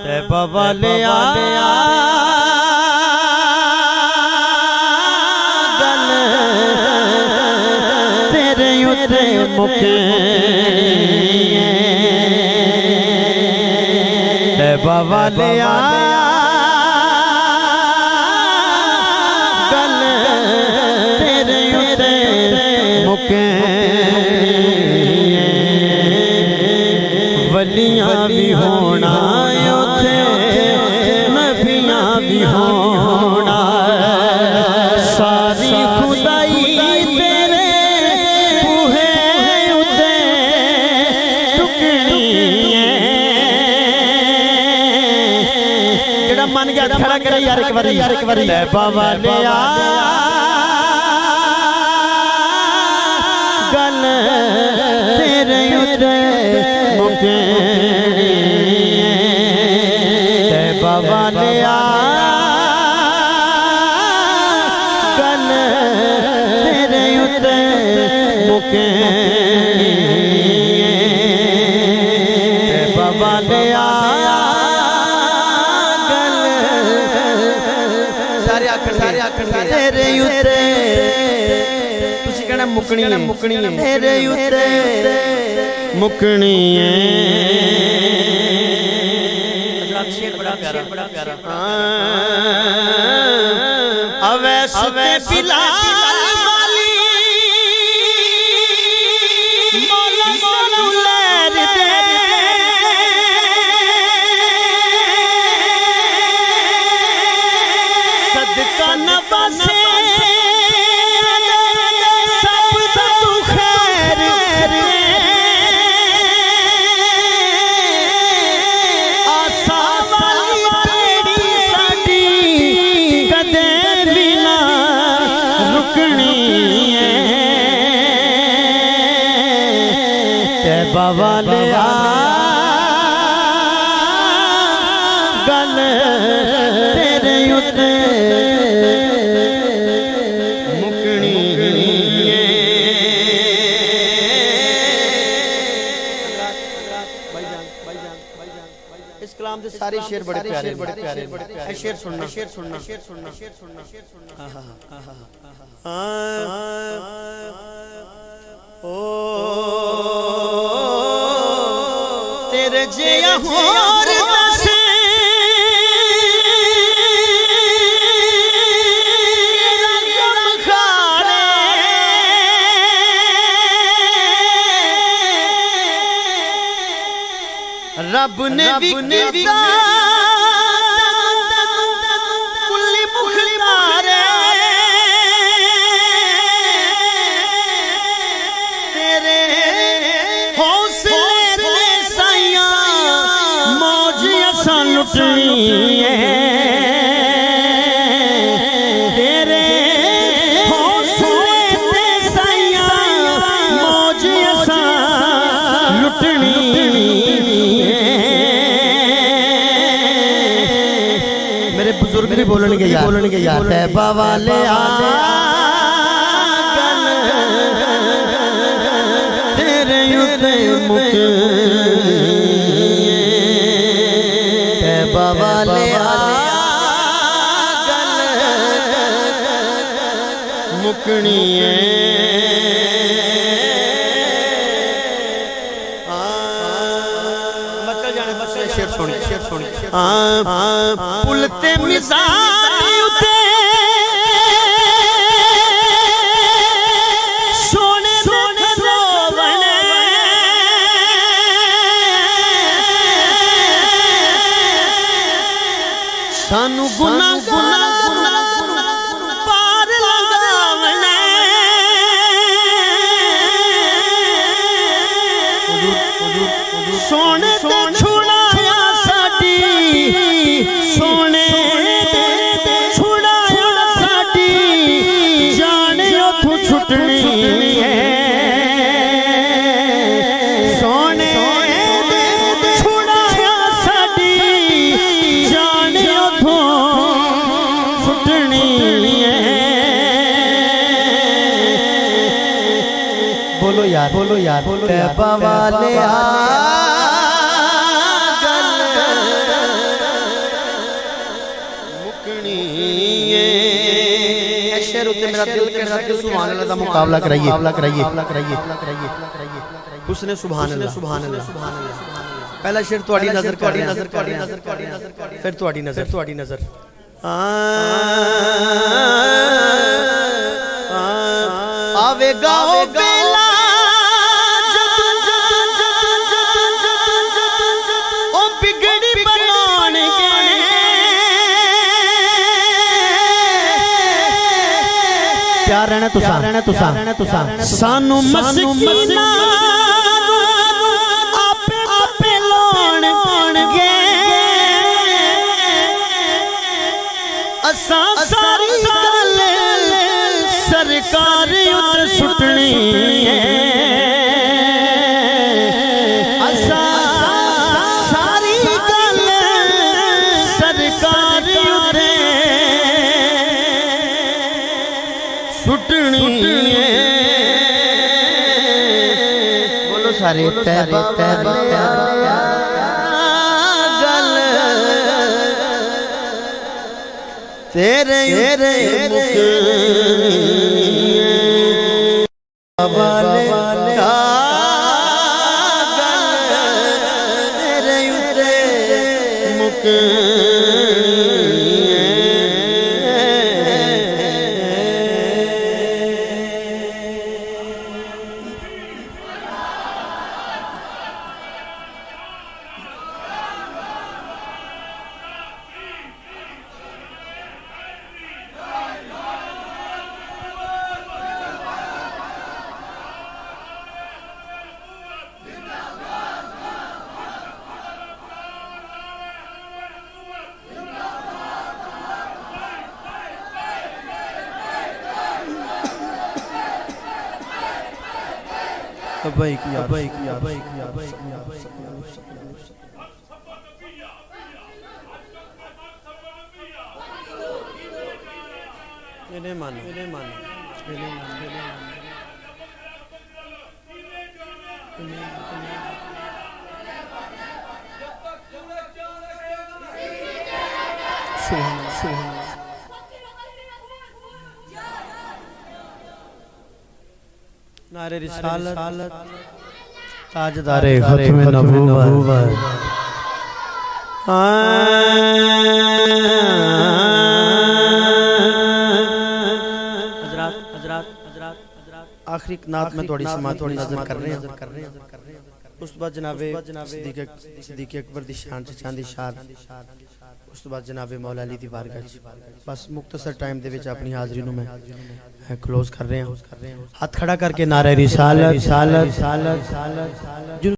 तैबा वाले गल तेरे उत्ते मुके तैबा वाले गल तेरे उत्ते मुके वलियां भी होना उथे नबियां भी होना सारी खुदाई तेरे बूहे उते टुकनी है जेड़ा मन गया खड़ा करे यार एक बारी तैबा वाले गल तेरे उते मुके तैबा वाले गल तेरे उते मुके तैबा वाले गल सारे आखण तेरे उते तुसी कहना मुकनी है तेरे उते मुकनी है अवैस पे बिलाल वाली मौला लहर दे सदका नवासे तैबा वाले गल तेरे उते मुकनी है इस कलाम के सारे शेर बड़े प्यारे शेर सुनना तेरे जिया होर दसे रब ने विकता कुल्ली मुखतारे तेरे हौसले साइया मौज असां लुटनी है तेरे हौसले साइया मौज असां लुटनी बुजुर्ग भी बोलने के यार तैबा वाले गल तेरे उते मुके तैबा वाले गल मुकनी है शेर सुन पुलते मिजान उते सोने रोवन सानू गुना पार लगावन सोने छुड़ाया साडी सोने छुड़ाया साडी जाने उथों छुटनी है सोने छुड़ाया साडी जाने उथों छुटनी है बोलो यार तैबा वाले करके सुभान अल्लाह का मुकाबला कराइए उसने सुभान अल्लाह पहला शेर तुहाडी नजर फिर तुहाडी नजर आवेगा ओ बेला ओ बिगड़ी बनाणगे प्यार रहना तुसा सानू मस्कीना आपे लाणगे असा सारी गल सरकार उते सुटनी है असा सारी गल सरकार उते सुटनी है बोलो सारे तैबा गल तेरे वाले तेरे मुक अबई किया इन्हें मानो नारे रिसालत ताजदारे खत्म नबूवत आखिरी नात में थोड़ी समात थोड़ी नजर कर रहे हैं उस बाद जनाबे सिद्दीक अकबर दी शान च चांदी शान उस बाद जनाबे मौला अली दी बारगाह बस मुख्तसर टाइम दे विच अपनी हाज़री नूं मैं क्लोज कर रहे हैं हाथ खड़ा करके नारे रिसालत